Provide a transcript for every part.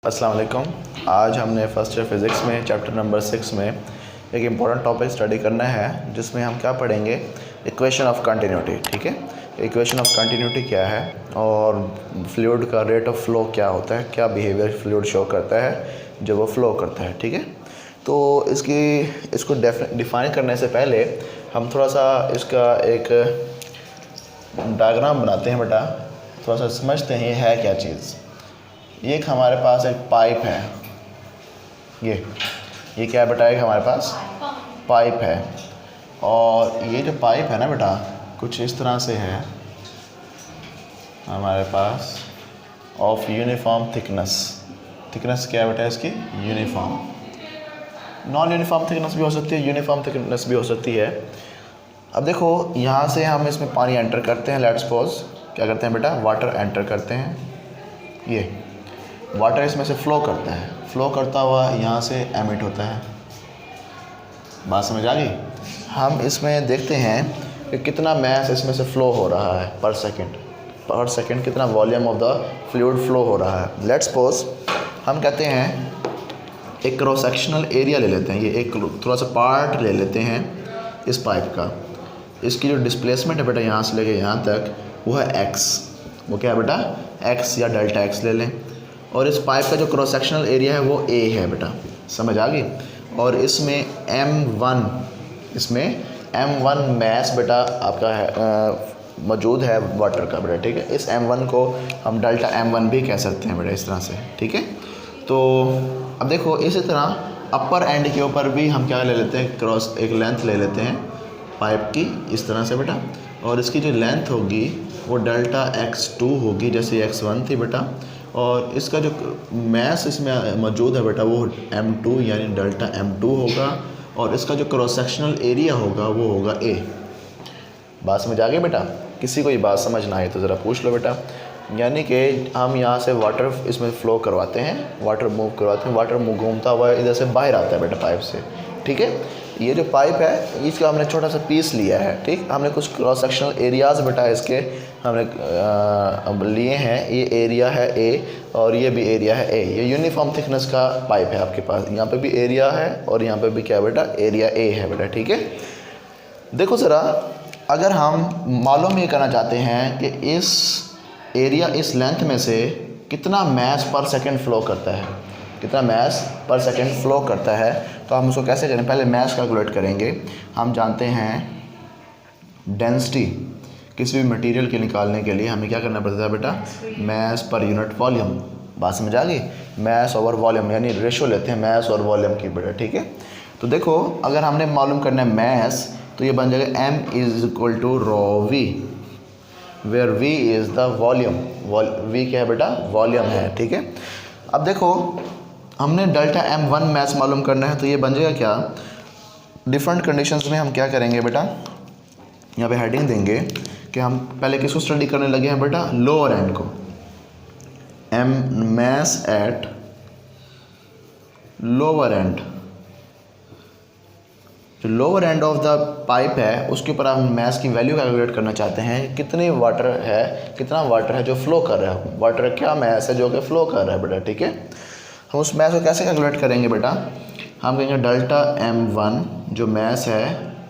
अस्सलाम वालेकुम। आज हमने फर्स्ट ईयर फिज़िक्स में चैप्टर नंबर 6 में एक इम्पॉर्टेंट टॉपिक स्टडी करना है, जिसमें हम क्या पढ़ेंगे, इक्वेशन ऑफ कंटिन्यूटी। ठीक है, इक्वेशन ऑफ कंटिन्यूटी क्या है और फ्लूइड का रेट ऑफ फ्लो क्या होता है, क्या बिहेवियर फ्लूइड शो करता है जब वो फ्लो करता है। ठीक है, तो इसको डिफ़ाइन करने से पहले हम थोड़ा सा इसका एक डायग्राम बनाते हैं बेटा, थोड़ा सा समझते हैं ये है क्या चीज़। ये एक हमारे पास एक पाइप है, ये क्या बेटा, एक हमारे पास पाइप है, और ये जो पाइप है ना बेटा कुछ इस तरह से है हमारे पास, ऑफ यूनिफॉर्म थिकनेस। थिकनेस क्या है बेटा इसकी, यूनिफॉर्म। नॉन यूनिफॉर्म थिकनेस भी हो सकती है, यूनिफॉर्म थिकनेस भी हो सकती है। अब देखो यहाँ से हम इसमें पानी एंटर करते हैं, लेट्स सपोज क्या करते हैं बेटा, वाटर एंटर करते हैं। ये वाटर इसमें से फ़्लो करता है, फ़्लो करता हुआ यहाँ से एमिट होता है। बात समझ आ गई। हम इसमें देखते हैं कि कितना मैस इसमें से फ़्लो हो रहा है पर सेकेंड कितना volume of the fluid flow हो रहा है। लेट्स सपोज हम कहते हैं एक क्रॉस सेक्शनल एरिया ले लेते हैं, ये एक थोड़ा सा पार्ट ले लेते हैं इस पाइप का। इसकी जो डिस्प्लेसमेंट है बेटा यहाँ से लेके यहाँ तक वो है x। वो क्या है बेटा, x या डेल्टा x ले लें। और इस पाइप का जो क्रॉस सेक्शनल एरिया है वो a है बेटा, समझ आ गई। और इसमें m1 मैस बेटा आपका है मौजूद है वाटर का बेटा। ठीक है, इस m1 को हम डेल्टा m1 भी कह सकते हैं बेटा, इस तरह से। ठीक है, तो अब देखो इसी तरह अपर एंड के ऊपर भी हम क्या ले लेते हैं, क्रॉस एक लेंथ ले लेते हैं पाइप की इस तरह से बेटा, और इसकी जो लेंथ होगी वो डेल्टा x2 होगी, जैसे x1 थी बेटा। और इसका जो मैस इसमें मौजूद है बेटा वो m2 यानी डेल्टा m2 होगा, और इसका जो क्रॉस सेक्शनल एरिया होगा वो होगा a। बात समझ आ गई बेटा। किसी को ये बात समझ ना आए तो ज़रा पूछ लो बेटा। यानी कि हम यहाँ से वाटर इसमें फ़्लो करवाते हैं, वाटर मूव करवाते हैं, वाटर घूमता हुआ इधर से बाहर आता है बेटा पाइप से। ठीक है, ये जो पाइप है इसका हमने छोटा सा पीस लिया है। ठीक, हमने कुछ क्रॉस सेक्शनल एरियाज़ बेटा इसके हमने लिए हैं। ये एरिया है ए और ये भी एरिया है ए। ये यूनिफॉर्म थिकनेस का पाइप है आपके पास, यहाँ पे भी एरिया है और यहाँ पे भी क्या बेटा, एरिया ए है बेटा। ठीक है, देखो ज़रा, अगर हम मालूम ये करना चाहते हैं कि इस एरिया, इस लेंथ में से कितना मैस पर सेकेंड फ़्लो करता है, कितना मैस पर सेकेंड फ़्लो करता है, तो हम उसको कैसे करें, पहले मैस कैलकुलेट करेंगे। हम जानते हैं डेंसिटी किसी भी मटेरियल के निकालने के लिए हमें क्या करना पड़ता है बेटा, मैस पर यूनिट वॉल्यूम। बात समझ आ गई, मैस ओवर वॉल्यूम यानी रेशो लेते हैं मैस और वॉल्यूम की बेटा। ठीक है, तो देखो अगर हमने मालूम करना है मैस, तो ये बन जाएगा m is equal to rho v, where v is the volume. v क्या है बेटा, वॉल्यूम है। ठीक है, अब देखो हमने डेल्टा m1 मैस मालूम करना है, तो ये बन जाएगा क्या, डिफरेंट कंडीशंस में हम क्या करेंगे बेटा, यहाँ पे हेडिंग देंगे कि हम पहले किसको स्टडी करने लगे हैं बेटा, लोअर एंड को। m mass at lower end, जो lower end of the pipe है उसके ऊपर हम मैस की वैल्यू कैलकुलेट करना चाहते हैं, कितनी वाटर है, कितना वाटर है जो फ्लो कर रहा है, वाटर क्या मैस है जो कि फ्लो कर रहा है बेटा। ठीक है, हम उस मैस को कैसे कैलकुलेट करेंगे बेटा, हम कहेंगे डेल्टा m1 जो मैस है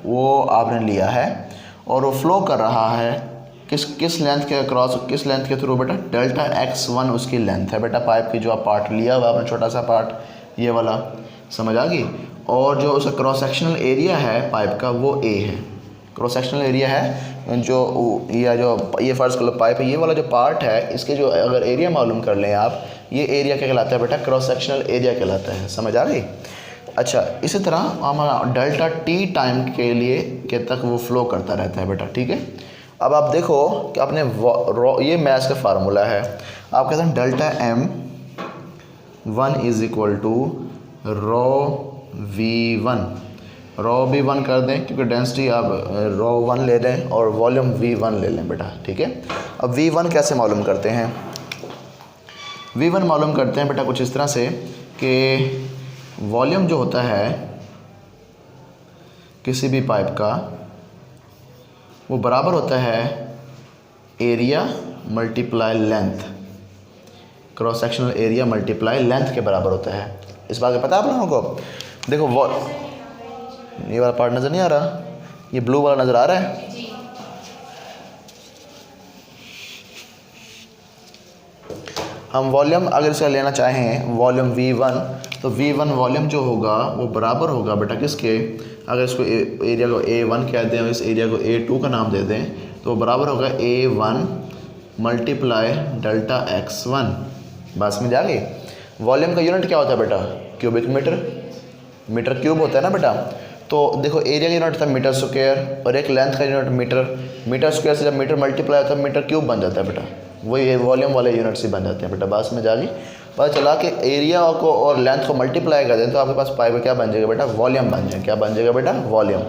वो आपने लिया है और वो फ्लो कर रहा है किस लेंथ के अक्रॉस, किस लेंथ के थ्रू बेटा, डेल्टा x1 उसकी लेंथ है बेटा पाइप की, जो आप पार्ट लिया हुआ आपने छोटा सा पार्ट ये वाला, समझ आ गई। और जो उसका क्रॉस सेक्शनल एरिया है पाइप का वो a है, क्रॉस सेक्शनल एरिया है जो ये फ़र्ज़ कर लो पाइप है, ये वाला जो पार्ट है इसके जो अगर एरिया मालूम कर लें आप, ये एरिया क्या कहलाता है बेटा, क्रॉस सेक्शनल एरिया कहलाता है। समझ आ गई। अच्छा, इसी तरह हमारा डेल्टा t टाइम के लिए के तक वो फ्लो करता रहता है बेटा। ठीक है, अब आप देखो कि आपने ये मैस का फार्मूला है, आप कहते हैं delta m1 is equal to rho v1, rho v1 कर दें क्योंकि डेंसिटी आप रो 1 ले लें और वॉल्यूम v1 ले लें बेटा। ठीक है, अब v1 कैसे मालूम करते हैं, v1 मालूम करते हैं बेटा कुछ इस तरह से कि वॉल्यूम जो होता है किसी भी पाइप का वो बराबर होता है area multiply length. Cross sectional area multiply length के बराबर होता है। इस बात का पता है आप लोगों को? देखो ये वाला पार्ट नज़र नहीं आ रहा, ये ब्लू वाला नज़र आ रहा है। हम वॉल्यूम अगर इसका लेना चाहें वॉल्यूम V1, तो V1 वॉल्यूम जो होगा वो बराबर होगा बेटा किसके, अगर इसको एरिया को A1 कह दें और इस एरिया को A2 का नाम दे दें, तो वो बराबर होगा A1 मल्टीप्लाई डेल्टा x1। बस में जाके वॉल्यूम का यूनिट क्या होता है बेटा? क्यूबिक मीटर, मीटर क्यूब होता है ना बेटा। तो देखो एरिया का यूनिट था मीटर स्क्वायर और एक लेंथ का यूनिट मीटर, मीटर स्क्वायर से जब मीटर मल्टीप्लाई होता है मीटर क्यूब बन जाता है बेटा, वही वॉल्यूम वाले यूनिट से बन जाते हैं बेटा। बस में जाके पता चला कि एरिया को और लेंथ को मल्टीप्लाई कर दें तो आपके पास पाइप क्या बन जाएगा बेटा? वॉल्यूम बन जाएगा। क्या बन जाएगा बेटा? वॉल्यूम।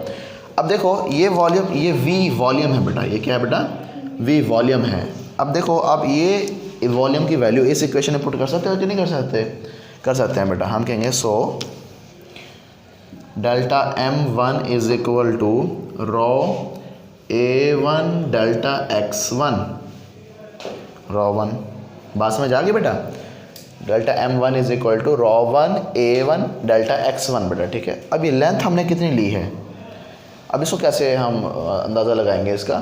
अब देखो ये वॉल्यूम, ये V वॉल्यूम है बेटा, ये क्या है बेटा? V वॉल्यूम है। अब देखो आप ये वॉल्यूम की वैल्यू इस इक्वेशन में पुट कर सकते हो कि नहीं कर सकते? कर सकते हैं बेटा। हम कहेंगे so delta M1 is equal to rho A1 delta x1 rho 1। बात में जाके बेटा delta M1 is equal to rho 1 A1 delta x1 बेटा, ठीक है। अब ये लेंथ हमने कितनी ली है, अब इसको कैसे हम अंदाज़ा लगाएंगे इसका?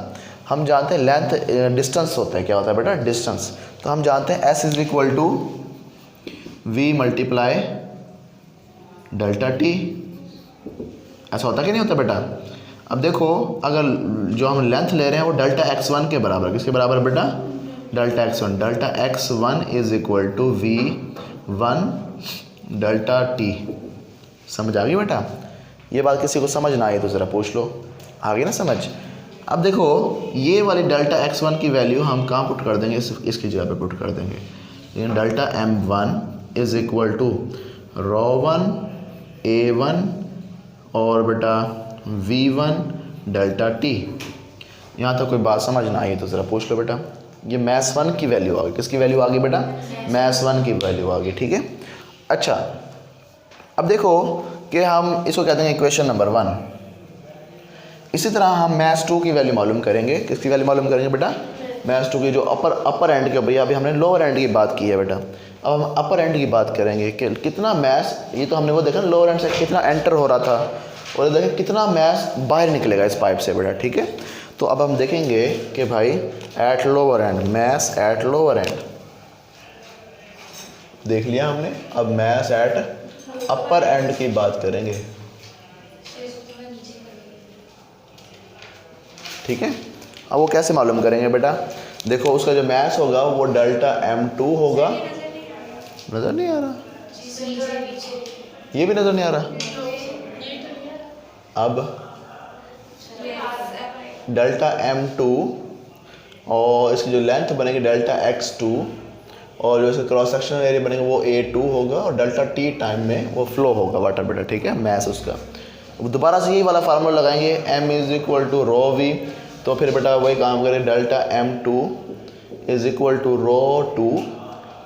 हम जानते हैं लेंथ डिस्टेंस होता है, क्या होता है बेटा? डिस्टेंस। तो हम जानते हैं S is equal to V multiply delta T, ऐसा होता कि नहीं होता बेटा? अब देखो अगर जो हम लेंथ ले रहे हैं वो डेल्टा x1 के बराबर, किसके बराबर है बेटा? Delta x1। Delta x1 is equal to V1 delta T। समझ आ गई बेटा? ये बात किसी को समझ ना आई तो ज़रा पूछ लो, आ गई ना समझ? अब देखो ये वाली डेल्टा x1 की वैल्यू हम कहाँ पुट कर देंगे? इसकी जगह पे पुट कर देंगे। लेकिन delta M1 is equal to rho 1 A1 और बेटा V1 डेल्टा T। यहाँ तक कोई बात समझ ना आई तो ज़रा पूछ लो बेटा। ये मैथ्स 1 की वैल्यू आ गई, किसकी वैल्यू आ गई बेटा? मैथ्स 1 की वैल्यू आ गई, ठीक है। अच्छा अब देखो कि हम इसको कहते हैं इक्वेशन नंबर 1। इसी तरह हम मैथ्स 2 की वैल्यू मालूम करेंगे। किसकी वैल्यू मालूम करेंगे बेटा? मैथ्स 2 की जो अपर एंड के, भैया अभी हमने लोअर एंड की बात की है बेटा, अब हम अपर एंड की बात करेंगे कि कितना मैथ्स, ये तो हमने वो देखा लोअर एंड से कितना एंटर हो रहा था और देखें कितना मैथ्स बाहर निकलेगा इस पाइप से बेटा, ठीक है। तो अब हम देखेंगे कि भाई eight lower and, maths eight lower and देख लिया हमने। अब मैथ्स एट अपर एंड की बात करेंगे, ठीक है। अब वो कैसे मालूम करेंगे बेटा? देखो उसका जो मैथ्स होगा वो डेल्टा M2 होगा। नज़र नहीं आ रहा? ये भी नज़र नहीं आ रहा? अब डेल्टा M2 और इसकी जो लेंथ बनेगी डेल्टा x2 और जो इसका क्रॉस सेक्शनल एरिया बनेगा वो A2 होगा और डेल्टा T टाइम में वो फ्लो होगा वाटर बेटा, ठीक है। मैथ्स उसका दोबारा से यही वाला फार्मूला लगाएंगे, M is equal to rho V, तो फिर बेटा वही काम करें, delta M2 is equal to rho 2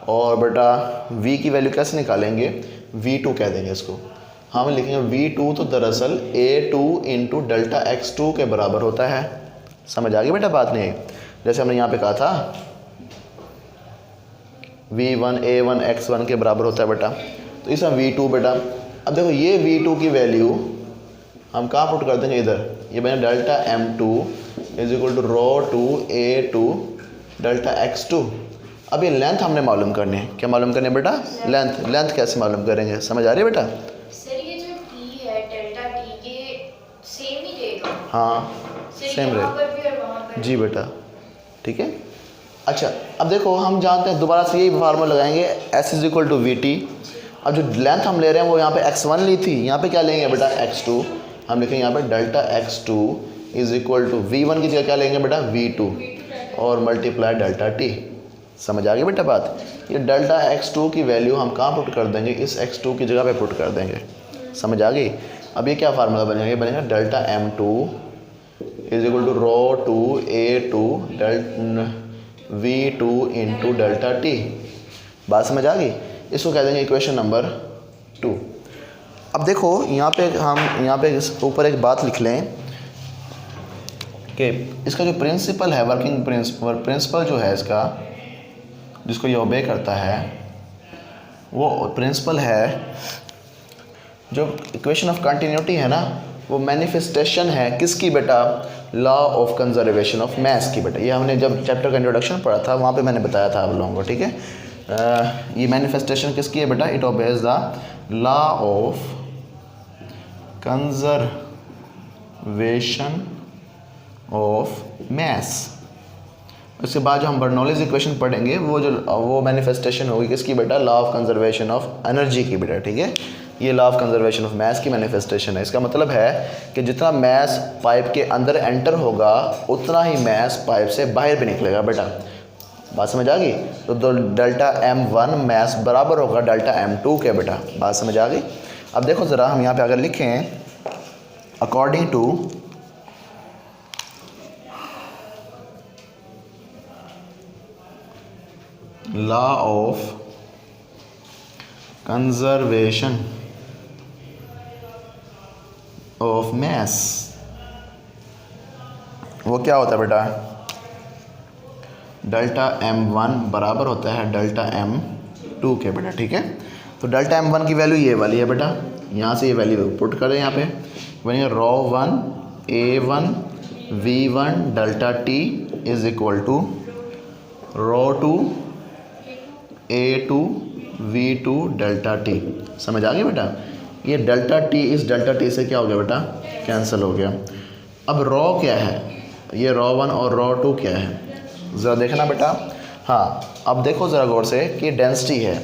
और बेटा V की वैल्यू कैसे निकालेंगे? V2 कह देंगे इसको। हम लिखेंगे V2 तो दरअसल A2 इंटू डेल्टा x2 के बराबर होता है। समझ आ गई बेटा बात? नहीं जैसे हमने यहाँ पे कहा था V1 A1 x1 के बराबर होता है बेटा, तो इसमें V2 बेटा। अब देखो ये V2 की वैल्यू हम कहाँ पुट कर देंगे? इधर। ये बने delta M2 is equal to rho 2 A2 delta x2। अब ये लेंथ हमने मालूम करनी है। क्या मालूम करनी है बेटा? लेंथ। लेंथ कैसे मालूम करेंगे? समझ आ रही है बेटा? सर ये जो T है डेल्टा T के सेम ही रहेगा? हाँ सेम रहेगा जी बेटा, ठीक है। अच्छा अब देखो हम जानते हैं, दोबारा से यही फार्मूला लगाएंगे, S is equal to VT। अब जो लेंथ हम ले रहे हैं वो यहाँ पे x1 ली थी, यहाँ पे क्या लेंगे बेटा? x2। हम लिखेंगे यहाँ पे delta x2 is equal to V1 की जगह क्या लेंगे बेटा? V2 और मल्टीप्लाई डेल्टा T। समझ आ गई बेटा बात? ये डेल्टा x2 की वैल्यू हम कहाँ पुट कर देंगे? इस x2 की जगह पे पुट कर देंगे। समझ आ गई? अब ये क्या फार्मूला बनेगा? ये बनेगा delta M2 is equal to rho 2 A2 V2 into delta T। बात समझ आ गई? इसको कह देंगे इक्वेशन नंबर 2। अब देखो यहाँ पे हम यहाँ पे ऊपर एक बात लिख लें कि इसका जो प्रिंसिपल है, वर्किंग प्रिंसिपल जो है इसका जिसको ये ओबे करता है, वो प्रिंसिपल है जो इक्वेशन ऑफ कंटिन्यूटी है ना, वो मैनिफेस्टेशन है किसकी बेटा, लॉ ऑफ कंजर्वेशन ऑफ मास की बेटा। ये हमने जब चैप्टर का इंट्रोडक्शन पढ़ा था वहाँ पे मैंने बताया था आप लोगों को, ठीक है। ये मैनिफेस्टेशन किसकी है बेटा, it obeys the law of conservation of मास। उसके बाद जो हम बर्नौलीज इक्वेशन पढ़ेंगे वो मैनिफेस्टेशन होगी किसकी बेटा, law of conservation of energy की बेटा, ठीक है। ये लॉ ऑफ कंजर्वेशन ऑफ मास की मैनिफेस्टेशन है। इसका मतलब है कि जितना मास पाइप के अंदर एंटर होगा उतना ही मास पाइप से बाहर भी निकलेगा बेटा। बात समझ आ गई। तो डेल्टा M1 मास बराबर होगा डेल्टा M2 के बेटा। बात समझ आ गई। अब देखो ज़रा हम यहाँ पे अगर लिखें according to law of conservation of mass, वो क्या होता है बेटा, डेल्टा M1 बराबर होता है डेल्टा M2 के बेटा, ठीक है। तो डेल्टा M1 की वैल्यू ये वाली है बेटा, यहाँ से ये वैल्यू पुट करें यहाँ पे, बनेगा rho 1 A1 V1 delta T is equal to rho 2 A2 V2 delta T। समझ आ गया बेटा। ये डेल्टा T इस डेल्टा T से क्या हो गया बेटा, कैंसिल हो गया। अब रॉ क्या है, ये रॉ 1 और रॉ 2 क्या है, ज़रा देखना बेटा। हाँ अब देखो ज़रा गौर से कि डेंसिटी है,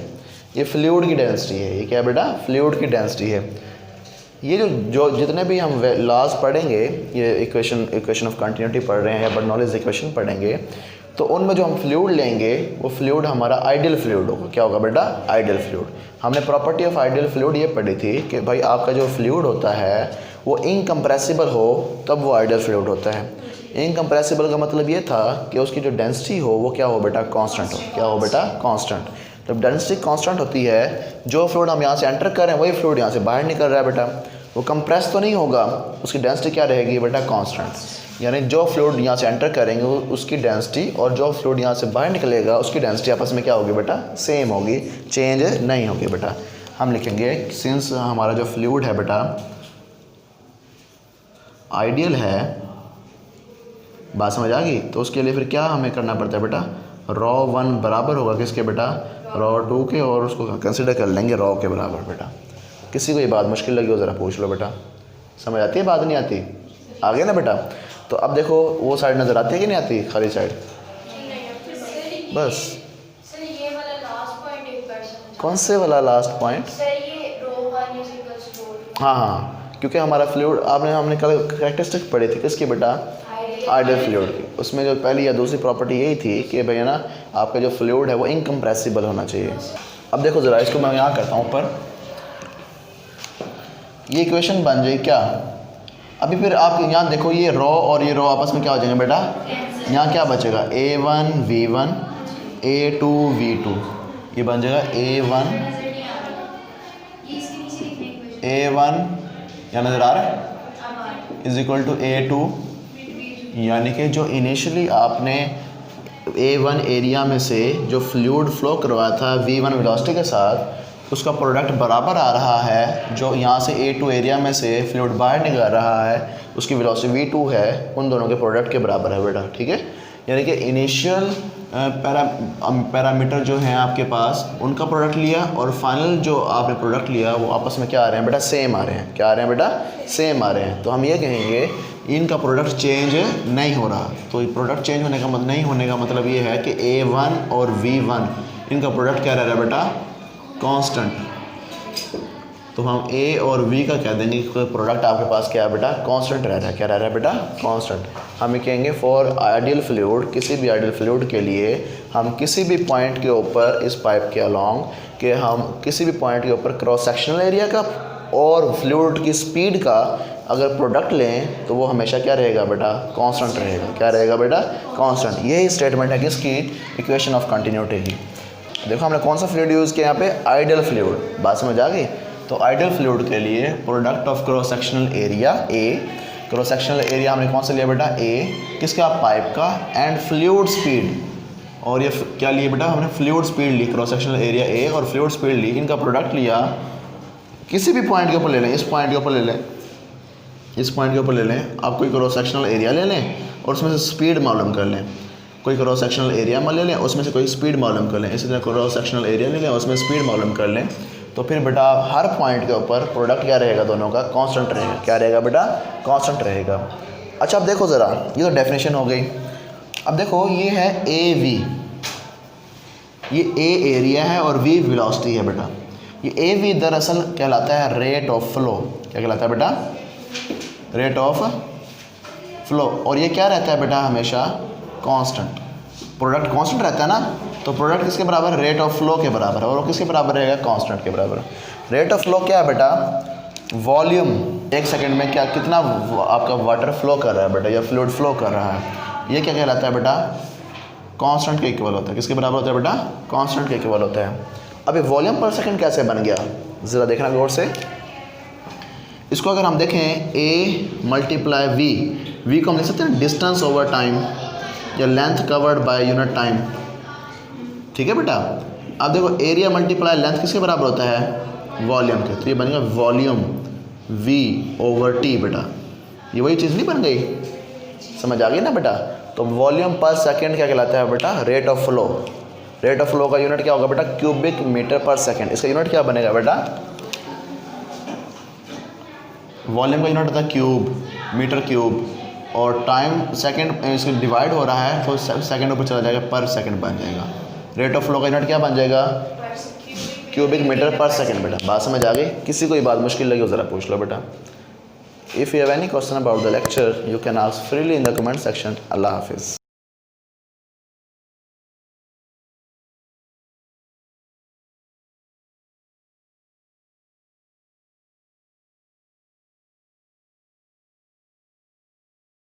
ये फ्लूइड की डेंसिटी है। ये क्या है बेटा, फ्लूइड की डेंसिटी है। ये जो जितने भी हम लॉज पढ़ेंगे, ये इक्वेशन ऑफ कंटिन्यूटी पढ़ रहे हैं या बर्नौलीज इक्वेशन पढ़ेंगे, तो उनमें जो हम फ्लूइड लेंगे वो फ्लूइड हमारा आइडियल फ्लूइड होगा। क्या होगा बेटा, आइडियल फ्लूइड। हमने प्रॉपर्टी ऑफ आइडियल फ्लूइड ये पढ़ी थी कि भाई आपका जो फ्लूइड होता है वो इनकम्प्रेसिबल हो तब वो आइडियल फ्लूइड होता है। इनकम्प्रेसिबल का मतलब ये था कि उसकी जो डेंसिटी हो वो क्या हो बेटा, कांस्टेंट हो। क्या हो बेटा, कांस्टेंट। जब डेंसिटी कांस्टेंट होती है, जो फ्लूइड हम यहाँ से एंटर कर रहे हैं वही फ्लूइड यहाँ से बाहर निकल रहा है बेटा, वो कंप्रेस तो नहीं होगा, उसकी डेंसिटी क्या रहेगी बेटा, कांस्टेंट। यानी जो फ्लूइड यहाँ से एंटर करेंगे उसकी डेंसिटी और जो फ्लूइड यहाँ से बाहर निकलेगा उसकी डेंसिटी आपस में क्या होगी बेटा, सेम होगी, चेंज नहीं होगी बेटा। हम लिखेंगे सिंस हमारा जो फ्लूइड है बेटा आइडियल है, बात समझ आ गई, तो उसके लिए फिर क्या हमें करना पड़ता है बेटा, रॉ 1 बराबर होगा किसके बेटा, रॉ 2 के, और उसको कंसिडर कर लेंगे रॉ के बराबर बेटा। किसी को ये बात मुश्किल लगी हो ज़रा पूछ लो बेटा, समझ आती है, बात नहीं आती, आ गया ना बेटा। तो अब देखो वो साइड नज़र आती है कि नहीं आती, खाली साइड, बस। सर ये वाला लास्ट पॉइंट एक बार समझ। कौन से वाला लास्ट पॉइंट, सर ये रो 1 इज इक्वल्स टू रो 2। हाँ क्योंकि हमारा फ्लूइड हमने कल कैरेक्टरिस्टिक पढ़ी थी किसकी बेटा, आइडियल फ्लूइड की। उसमें जो पहली या दूसरी प्रॉपर्टी यही थी कि भाई ना आपका जो फ्लूइड है वो इनकम्प्रेसिबल होना चाहिए। अब देखो ज़रा इसको मैं यहाँ करता हूँ ऊपर, ये इक्वेशन बन जाए क्या। अभी फिर आप यहाँ देखो ये रॉ और ये रॉ आपस में क्या हो जाएंगे बेटा, यहाँ क्या बचेगा, A1 V1 A2 V2, ये बन जाएगा A1 यहाँ नज़र आ रहा है इज इक्वल टू A2, यानी कि जो इनिशियली आपने A1 एरिया में से जो फ्लूइड फ्लो करवाया था V1 वेलोसिटी के साथ, उसका प्रोडक्ट बराबर आ रहा है जो यहाँ से A2 एरिया में से फ्लूइड बाहर निकल रहा है, उसकी वेलोसिटी V2 है, उन दोनों के प्रोडक्ट के बराबर है बेटा, ठीक है। यानी कि इनिशियल पैरामीटर जो हैं आपके पास उनका प्रोडक्ट लिया और फाइनल जो आपने प्रोडक्ट लिया वो आपस में क्या आ रहे हैं बेटा, सेम आ रहे हैं। क्या आ रहे हैं बेटा, सेम आ रहे हैं। तो हम ये कहेंगे इनका प्रोडक्ट चेंज नहीं हो रहा। तो प्रोडक्ट चेंज होने का मतलब नहीं होने का मतलब ये है कि A1 और V1 इनका प्रोडक्ट क्या रह रहा है बेटा, कांस्टेंट। तो हम A और V का कह देंगे कि प्रोडक्ट आपके पास क्या है बेटा, कांस्टेंट रह रहा है। क्या रह रहा है बेटा, कांस्टेंट। हम ये कहेंगे फॉर आइडियल फ्लूइड, किसी भी आइडियल फ्लूइड के लिए हम किसी भी पॉइंट के ऊपर इस पाइप के अलॉन्ग कि हम किसी भी पॉइंट के ऊपर क्रॉस सेक्शनल एरिया का और फ्लूइड की स्पीड का अगर प्रोडक्ट लें तो वो हमेशा क्या रहेगा बेटा, कांस्टेंट रहेगा। क्या रहेगा बेटा, कांस्टेंट। यही स्टेटमेंट है किसकी, इक्वेशन ऑफ कंटिन्यूटी की। देखो हमने कौन सा फ्लूइड यूज़ किया यहाँ पे, आइडियल फ्लूइड। बात समझ आ गई। तो आइडियल फ्लूइड के लिए product of cross sectional area A, cross sectional area हमने कौन सा लिया बेटा, A, किसका, पाइप का, एंड फ्लूइड स्पीड, और ये क्या लिए बेटा हमने फ्लूइड स्पीड ली, क्रॉस सेक्शनल एरिया ए और फ्लूइड स्पीड ली, इनका प्रोडक्ट लिया, किसी भी पॉइंट के ऊपर ले लें, इस पॉइंट के ऊपर ले लें, इस पॉइंट के ऊपर ले लें, आप कोई क्रॉस सेक्शनल एरिया ले लें और उसमें से स्पीड मालूम कर लें, कोई क्रॉस सेक्शनल एरिया में ले लें उसमें से कोई स्पीड मालूम कर लें, इसी तरह क्रॉस सेक्शनल एरिया ले लें उसमें स्पीड मालूम कर लें, तो फिर बेटा हर पॉइंट के ऊपर प्रोडक्ट क्या रहेगा, दोनों का कांस्टेंट रहेगा। क्या रहेगा बेटा, कांस्टेंट रहेगा। अच्छा अब देखो ज़रा, ये तो डेफिनेशन हो गई। अब देखो ये है ए वी, ये ए एरिया है और वी वेलोसिटी है बेटा। ये ए वी दरअसल कहलाता है रेट ऑफ फ्लो। क्या कहलाता है बेटा, रेट ऑफ फ्लो। और ये क्या रहता है बेटा, हमेशा कांस्टेंट। प्रोडक्ट कांस्टेंट रहता है ना, तो प्रोडक्ट किसके बराबर है, रेट ऑफ फ्लो के बराबर है, और वो किसके बराबर रहेगा, कांस्टेंट के बराबर। रेट ऑफ फ्लो क्या है बेटा, वॉल्यूम, एक सेकंड में क्या कितना आपका वाटर फ्लो कर रहा है बेटा, या फ्लूइड फ्लो कर रहा है, ये क्या कहलाता है बेटा, कांस्टेंट के इक्वल होता है। किसके बराबर होता है बेटा, कांस्टेंट के इक्वल होता है। अब ये वॉल्यूम पर सेकंड कैसे बन गया, ज़रा देखना गौर से। इसको अगर हम देखें ए मल्टीप्लाई वी को हम लिख सकते हैं डिस्टेंस ओवर टाइम या length covered by unit time. ठीक है बेटा। अब देखो एरिया मल्टीप्लाई लेंथ किसके बराबर होता है, वॉल्यूम के, तो ये बनेगा वॉल्यूम वी ओवर टी बेटा। ये वही चीज़ नहीं बन गई, समझ आ गई ना बेटा। तो वॉल्यूम पर सेकंड क्या कहलाता है बेटा, rate of flow. Rate of flow का यूनिट क्या होगा बेटा, क्यूबिक मीटर पर सेकंड। इसका यूनिट क्या बनेगा बेटा, वॉल्यूम का यूनिट होता है क्यूब, मीटर क्यूब, और टाइम सेकंड इसके डिवाइड हो रहा है तो सेकंड ऊपर चला जाएगा, पर सेकंड बन जाएगा। रेट ऑफ फ्लो का यूनिट क्या बन जाएगा, क्यूबिक मीटर पर सेकंड बेटा। बात समझ आ गई। किसी को ये बात मुश्किल लगी ज़रा पूछ लो बेटा। If you have any question about the lecture you can ask freely in the comment section. अल्लाह हाफिज़।